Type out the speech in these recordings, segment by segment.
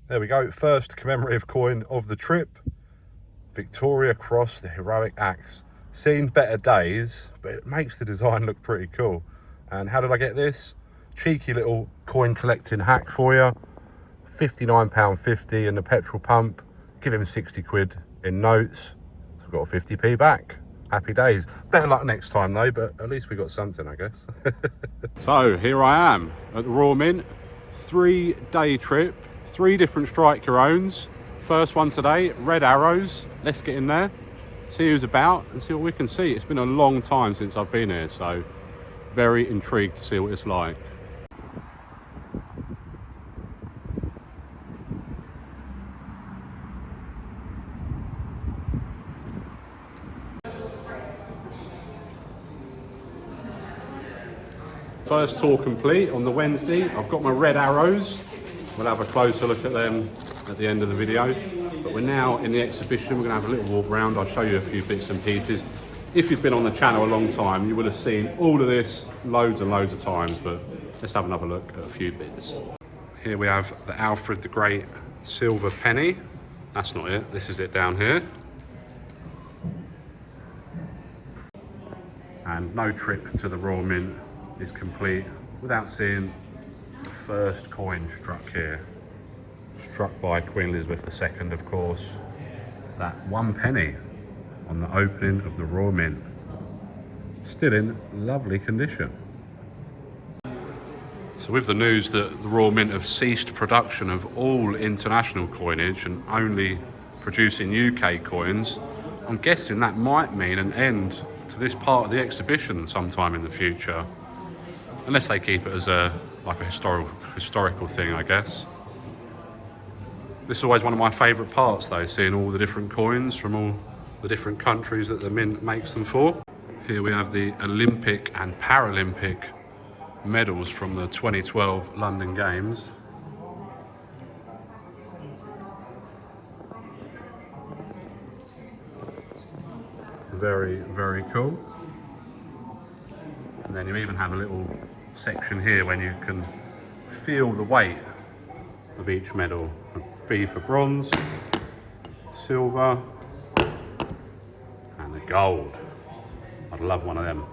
There we go, first commemorative coin of the trip. Victoria Cross, the heroic axe. Seen better days, but it makes the design look pretty cool. And how did I get this? Cheeky little coin collecting hack for you. £59.50 in the petrol pump. Give him 60 quid in notes. So I've got a 50p back. Happy days. Better luck next time though, but at least we got something, I guess. So here I am at the Royal Mint. 3-day trip, 3 different striker owns. First one today, red arrows. Let's get in there, see who's about and see what we can see. It's been a long time since I've been here, so very intrigued to see what it's like. First tour complete on the Wednesday. I've got my red arrows. We'll have a closer look at them at the end of the video. But we're now in the exhibition. We're gonna have a little walk around. I'll show you a few bits and pieces. If you've been on the channel a long time, you will have seen all of this loads and loads of times, but let's have another look at a few bits. Here we have the Alfred the Great silver penny. That's not it, this is it down here. And no trip to the Royal Mint is complete without seeing the first coin struck here. Struck by Queen Elizabeth II, of course. That 1 penny on the opening of the Royal Mint. Still in lovely condition. So with the news that the Royal Mint have ceased production of all international coinage and only producing UK coins, I'm guessing that might mean an end to this part of the exhibition sometime in the future. Unless they keep it as a historical thing, I guess. This is always one of my favourite parts though, seeing all the different coins from all the different countries that the Mint makes them for. Here we have the Olympic and Paralympic medals from the 2012 London Games. Very, very cool. And then you even have a little section here when you can feel the weight of each medal. B for bronze, silver, and the gold. I'd love one of them.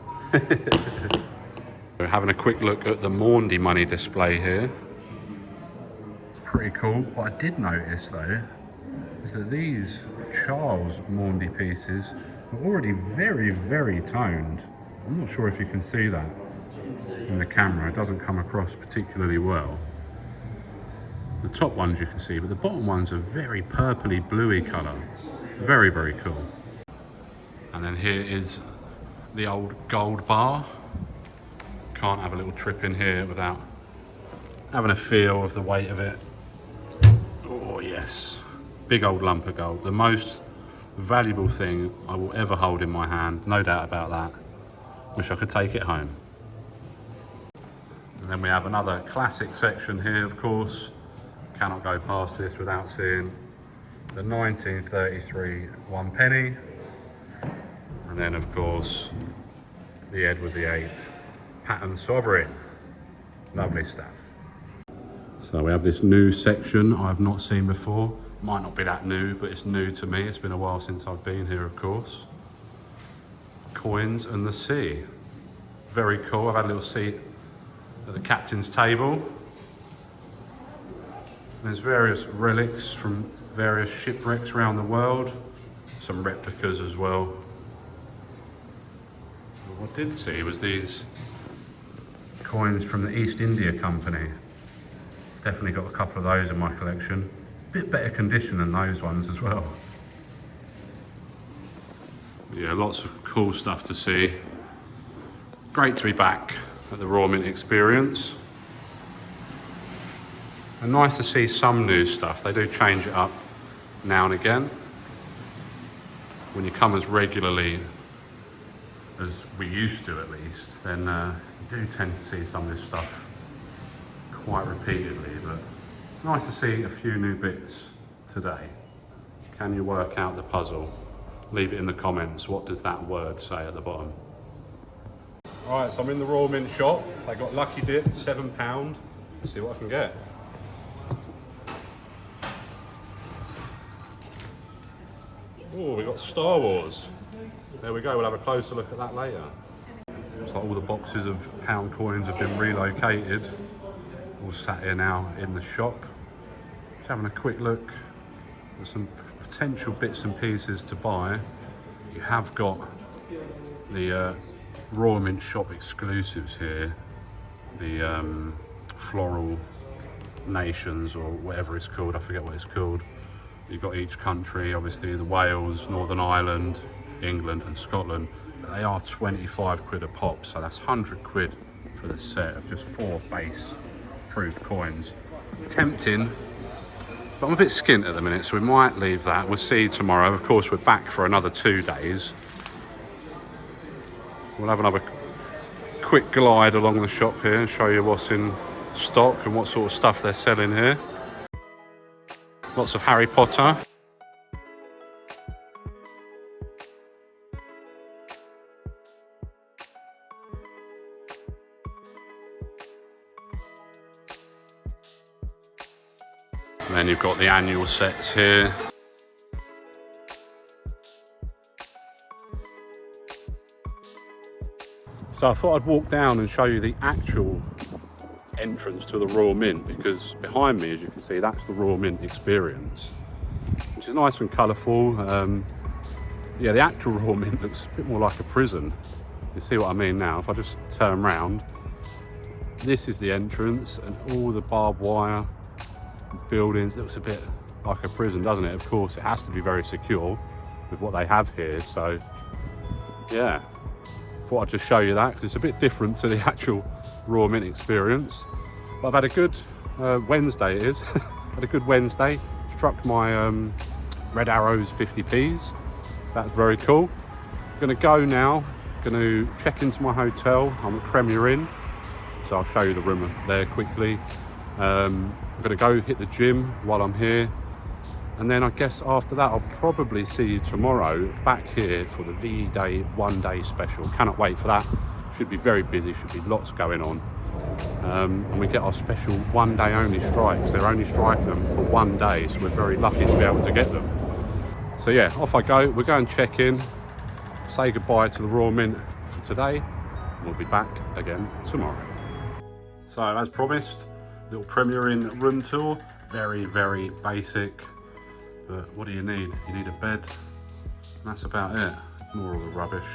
We're having a quick look at the Maundy money display here. Pretty cool. What I did notice though is that these Charles Maundy pieces are already very, very toned. I'm not sure if you can see that in the camera. It doesn't come across particularly well. The top ones you can see, but the bottom ones are very purpley bluey colour. Very, very cool. And then here is the old gold bar. Can't have a little trip in here without having a feel of the weight of it. Oh yes, big old lump of gold. The most valuable thing I will ever hold in my hand, no doubt about that. Wish I could take it home. And then we have another classic section here, of course. Cannot go past this without seeing the 1933 1 penny. And then of course, the Edward VIII pattern sovereign. Lovely stuff. So we have this new section I've not seen before. Might not be that new, but it's new to me. It's been a while since I've been here, of course. Coins and the sea. Very cool. I've had a little seat at the captain's table. There's various relics from various shipwrecks around the world. Some replicas as well. But what I did see was these coins from the East India Company. Definitely got a couple of those in my collection. Bit better condition than those ones as well. Yeah, lots of cool stuff to see. Great to be back at the Royal Mint experience. And nice to see some new stuff. They do change it up now and again. When you come as regularly as we used to, at least, then you do tend to see some of this stuff quite repeatedly, but nice to see a few new bits today. Can you work out the puzzle? Leave it in the comments. What does that word say at the bottom? All right, so I'm in the Royal Mint shop. They got lucky dip, £7. Let's see what I can get. got Star Wars. There we go, we'll have a closer look at that later. Looks like all the boxes of pound coins have been relocated. All sat here now in the shop. Just having a quick look at some potential bits and pieces to buy. You have got the Royal Mint shop exclusives here. The floral nations, or whatever it's called, I forget what it's called. You've got each country, obviously the Wales, Northern Ireland, England and Scotland. But they are 25 quid a pop, so that's 100 quid for the set of just 4 base proof coins. Tempting, but I'm a bit skint at the minute, so we might leave that. We'll see tomorrow. Of course, we're back for another 2 days. We'll have another quick glide along the shop here and show you what's in stock and what sort of stuff they're selling here. Lots of Harry Potter. And then you've got the annual sets here. So I thought I'd walk down and show you the actual entrance to the Royal Mint, because behind me, as you can see, that's the Royal Mint experience, which is nice and colourful. Yeah, the actual Royal Mint looks a bit more like a prison. You see what I mean now? If I just turn around, this is the entrance, and all the barbed wire buildings. Looks a bit like a prison, doesn't it? Of course, it has to be very secure with what they have here. So yeah, thought I'd just show you that, because it's a bit different to the actual Royal Mint experience. But I've had a good Wednesday, it is. Had a good Wednesday. Struck my Red Arrows 50p's. That's very cool. Gonna go now. Gonna check into my hotel. I'm at Premier Inn, so I'll show you the room there quickly. I'm gonna go hit the gym while I'm here, and then I guess after that I'll probably see you tomorrow back here for the VE Day 1 day special. Cannot wait for that. Should be very busy, should be lots going on. And we get our special 1 day only strikes. They're only striking them for 1 day, so we're very lucky to be able to get them. So yeah, off I go. We'll go and check in, say goodbye to the Royal Mint for today, and we'll be back again tomorrow. So as promised, little Premier Inn room tour. Very, very basic, but what do you need? You need a bed, and that's about it. More of the rubbish.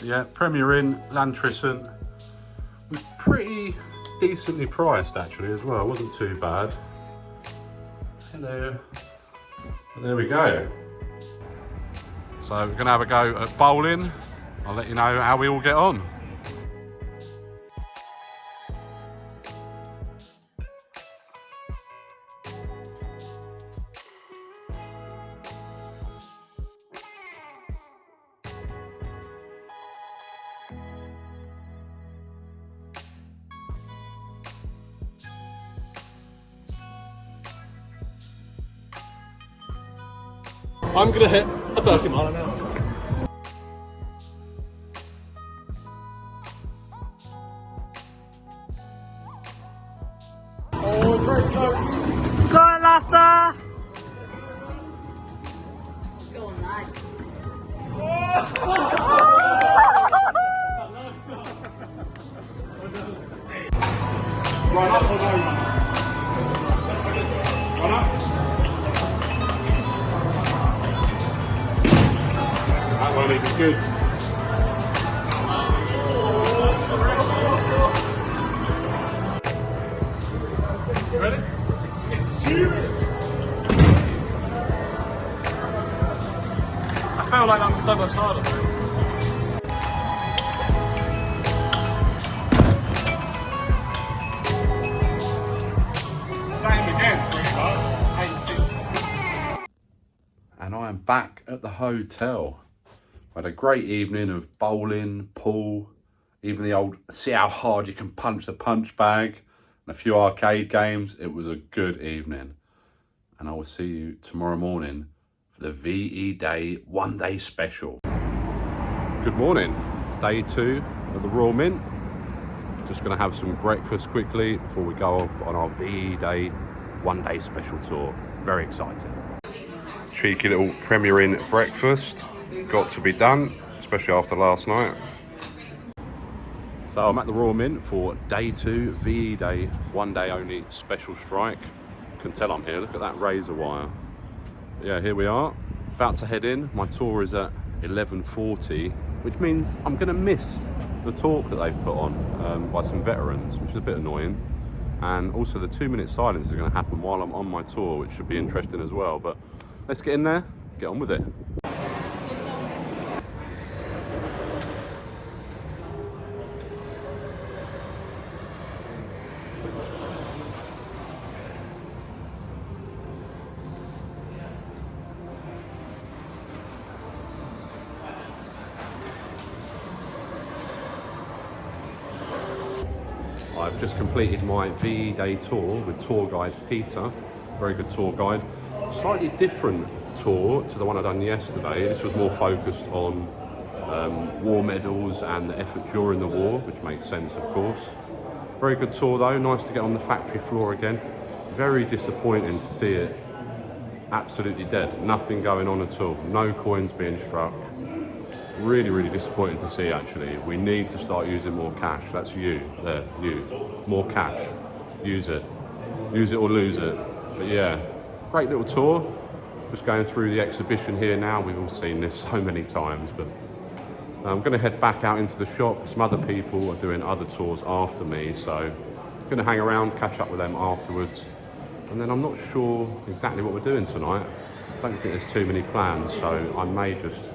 Yeah, Premier Inn, Llantrisant, was pretty decently priced actually as well. It wasn't too bad. Hello. And there we go. So we're gonna have a go at bowling. I'll let you know how we all get on. I'm gonna hit a 30 mile an hour. Oh, it's very close. Go on, LAFTA! Go on, lad. Run up or no run? Run up. That one is good. Ready? It's stupid. I feel like I'm so much harder. Same again, pretty much. And I am back at the hotel. I had a great evening of bowling, pool, even the old see how hard you can punch the punch bag, and a few arcade games. It was a good evening. And I will see you tomorrow morning for the VE Day 1 day special. Good morning. Day 2 of the Royal Mint. Just going to have some breakfast quickly before we go off on our VE Day 1 day special tour. Very exciting. cheeky little Premier Inn breakfast. Got to be done, especially after last night. So I'm at the Royal Mint for day 2, VE Day, 1 day only special strike. You can tell I'm here, look at that razor wire. Yeah, here we are, about to head in. My tour is at 11:40, which means I'm gonna miss the talk that they've put on by some veterans, which is a bit annoying. And also the 2-minute silence is gonna happen while I'm on my tour, which should be interesting as well. But let's get in there, get on with it. I've just completed my VE Day tour with tour guide Peter, very good tour guide. Slightly different tour to the one I done yesterday. This was more focused on war medals and the effort during the war, which makes sense of course. Very good tour though, nice to get on the factory floor again. Very disappointing to see it absolutely dead, nothing going on at all, no coins being struck. Really, really disappointing to see actually. We need to start using more cash. That's you, there, you. More cash, use it. Use it or lose it. But yeah, great little tour. Just going through the exhibition here now. We've all seen this so many times, but I'm gonna head back out into the shop. Some other people are doing other tours after me, so I'm gonna hang around, catch up with them afterwards. And then I'm not sure exactly what we're doing tonight. I don't think there's too many plans, so I may just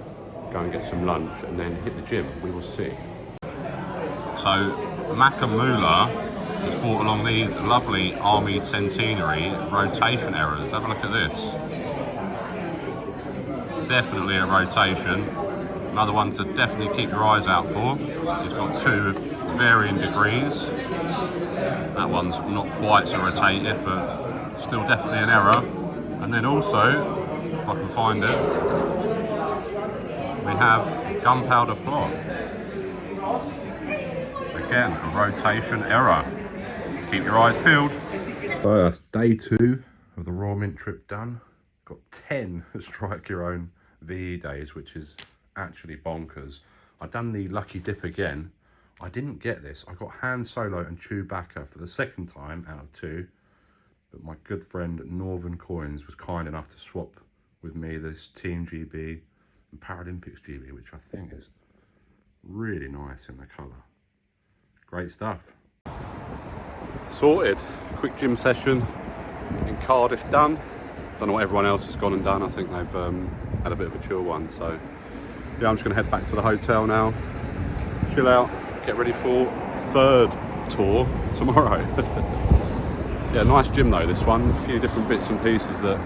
go and get some lunch and then hit the gym. We will see. So Makamula has brought along these lovely Army Centenary rotation errors. Have a look at this. Definitely a rotation. Another one to definitely keep your eyes out for. It's got 2 varying degrees. That one's not quite so rotated, but still definitely an error. And then also, if I can find it, we have gunpowder plot. Again, a rotation error. Keep your eyes peeled. So that's day 2 of the Royal Mint trip done. Got 10 strike your own VE days, which is actually bonkers. I've done the lucky dip again. I didn't get this. I got Han Solo and Chewbacca for the 2nd time out of 2. But my good friend Northern Coins was kind enough to swap with me this Team GB and Paralympics GB, which I think is really nice in the colour. Great stuff. Sorted. Quick gym session in Cardiff done. Don't know what everyone else has gone and done. I think they've had a bit of a chill one. So yeah, I'm just going to head back to the hotel now, chill out, get ready for 3rd tour tomorrow. Yeah, nice gym though, this one. A few different bits and pieces that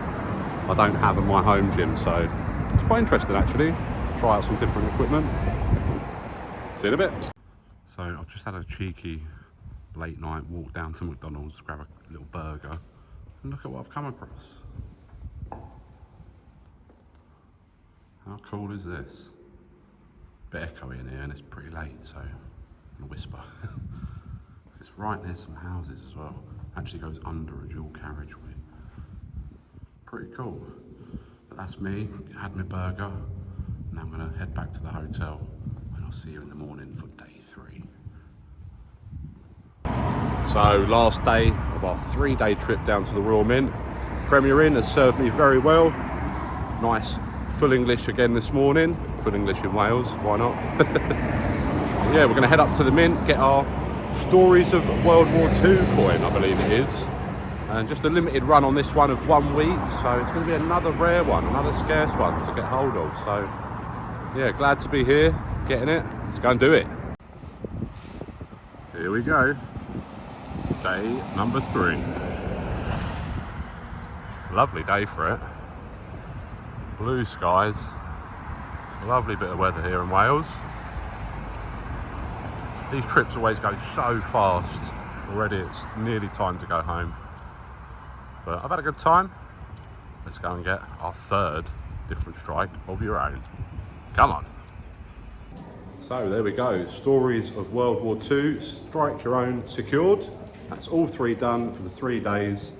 I don't have at my home gym, so it's quite interesting actually. Try out some different equipment. See you in a bit. So I've just had a cheeky late night walk down to McDonald's, grab a little burger, and look at what I've come across. How cool is this? Bit echoey in here and it's pretty late, so I'm gonna whisper. It's right near some houses as well. Actually goes under a dual carriageway. Pretty cool. But that's me, had my burger. Now I'm gonna head back to the hotel and I'll see you in the morning for day 3. So last day of our 3-day trip down to the Royal Mint. Premier Inn has served me very well. Nice full English again this morning. Full English in Wales, why not? Yeah, we're gonna head up to the Mint, get our Stories of World War II coin, I believe it is. And just a limited run on this one of 1 week, so it's going to be another rare one, another scarce one to get hold of. So yeah, glad to be here, getting it. Let's go and do it. Here we go. Day number 3. Lovely day for it. Blue skies. Lovely bit of weather here in Wales. These trips always go so fast. Already it's nearly time to go home. But I've had a good time. Let's go and get our 3rd different strike of your own. Come on. So there we go. Stories of World War II. Strike your own secured. That's all 3 done for the 3 days.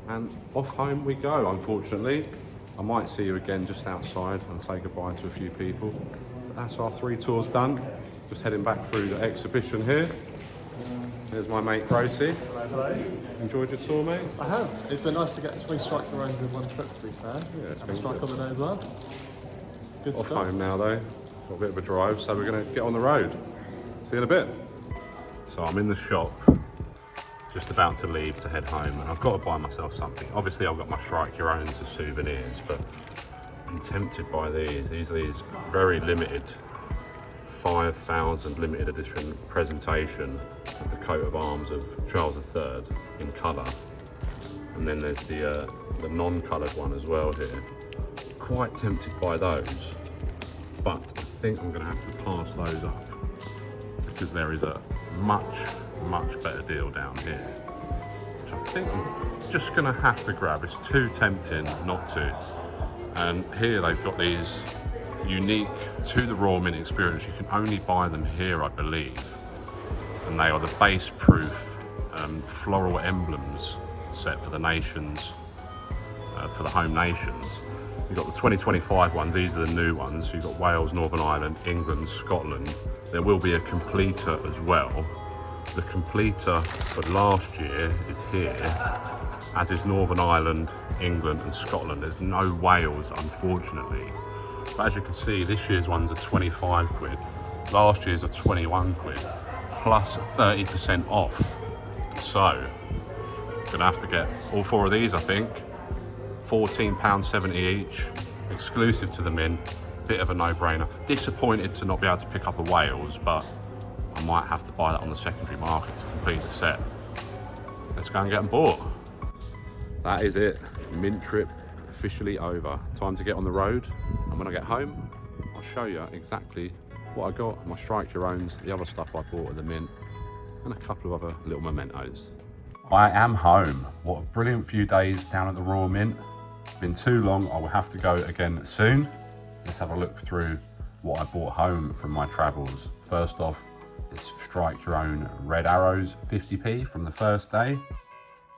And off home we go, unfortunately. I might see you again just outside and say goodbye to a few people. But that's our 3 tours done. Just heading back through the exhibition here. There's my mate Rosie. Hello. Enjoyed your tour, mate? I have. It's been nice to get 3 strike the rounds in one trip, to be fair. Yeah, it's Have a been strike good. on the day as well. Good Off stuff. home now though. Got a bit of a drive, so we're going to get on the road. See you in a bit. So I'm in the shop, just about to leave to head home, and I've got to buy myself something. Obviously I've got my Strike Your Owns as souvenirs, but I'm tempted by these. These are these very limited 5,000 limited edition presentation of the coat of arms of Charles III in colour. And then there's the non-coloured one as well here. Quite tempted by those, but I think I'm going to have to pass those up because there is a much better deal down here, which I think I'm just going to have to grab. It's too tempting not to. And here they've got these unique to the Royal Mint experience. You can only buy them here, I believe, and they are the base proof floral emblems set for the nations, for the home nations. You've got the 2025 ones, these are the new ones. You've got Wales, Northern Ireland, England, Scotland. There will be a completer as well. The completer for last year is here, as is Northern Ireland, England and Scotland. There's no Wales, unfortunately. But as you can see, this year's ones are 25 quid. Last year's are 21 quid, plus 30% off. So, gonna have to get all 4 of these, I think. £14.70 each, exclusive to the Mint. Bit of a no-brainer. Disappointed to not be able to pick up a Wales, but I might have to buy that on the secondary market to complete the set. Let's go and get them bought. That is it. Mint trip officially over. Time to get on the road, and when I get home, I'll show you exactly what I got, my Strike Your Owns, the other stuff I bought at the Mint, and a couple of other little mementos. I am home. What a brilliant few days down at the Royal Mint. Been too long, I will have to go again soon. Let's have a look through what I brought home from my travels. First off, this Strike Your Own red arrows, 50p from the first day.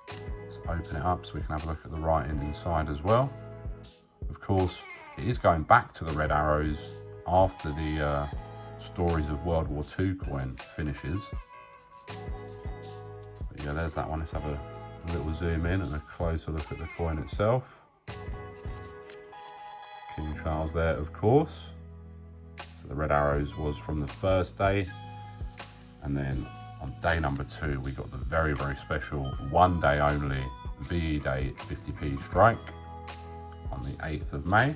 Let's open it up so we can have a look at the writing inside as well. Of course, it is going back to the red arrows after the Stories of World War II coin finishes. But yeah, there's that one. Let's have a little zoom in and a closer look at the coin itself. King Charles there, of course. So the red arrows was from the first day, and then on day number 2 we got the very special 1 day only VE Day 50p strike on the 8th of May.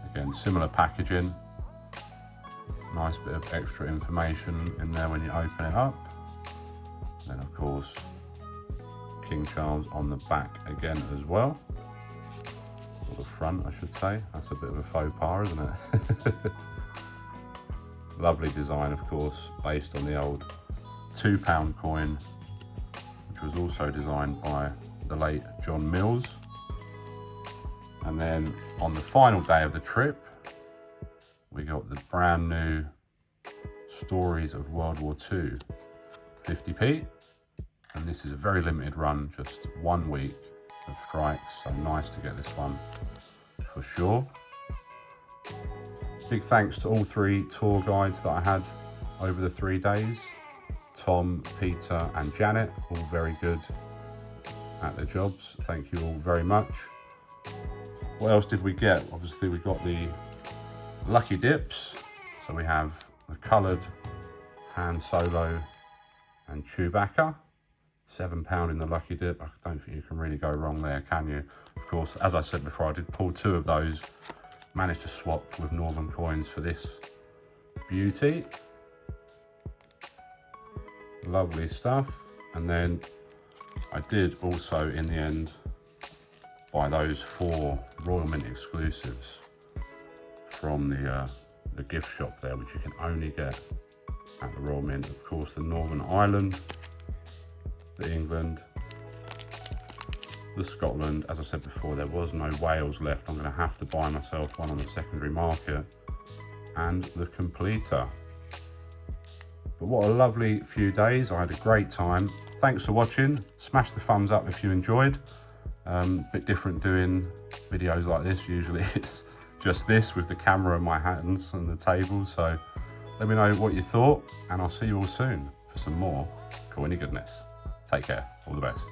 Again, similar packaging, nice bit of extra information in there when you open it up. Then of course King Charles on the back again as well, or the front I should say. That's a bit of a faux pas, isn't it? Lovely design, of course, based on the old £2 coin, which was also designed by the late John Mills. And then on the final day of the trip, we got the brand new Stories of World War II 50p. And this is a very limited run, just 1 week of strikes, so nice to get this one for sure. Big thanks to all 3 tour guides that I had over the 3 days. Tom, Peter and Janet, all very good at their jobs. Thank you all very much. What else did we get? Obviously we got the lucky dips. So we have the coloured Han Solo and Chewbacca. £7 in the lucky dip. I don't think you can really go wrong there, can you? Of course, as I said before, I did pull 2 of those. Managed to swap with Northern coins for this beauty. Lovely stuff. And then I did also, in the end, buy those 4 Royal Mint exclusives from the gift shop there, which you can only get at the Royal Mint. Of course, the Northern Ireland, the England, the Scotland. As I said before, there was no Wales left. I'm going to have to buy myself one on the secondary market, and the completer. But what a lovely few days. I had a great time. Thanks for watching. Smash the thumbs up if you enjoyed, Bit different doing videos like this. Usually it's just this with the camera in my hands and the table. So let me know what you thought, and I'll see you all soon for some more cool any goodness. Take care, all the best.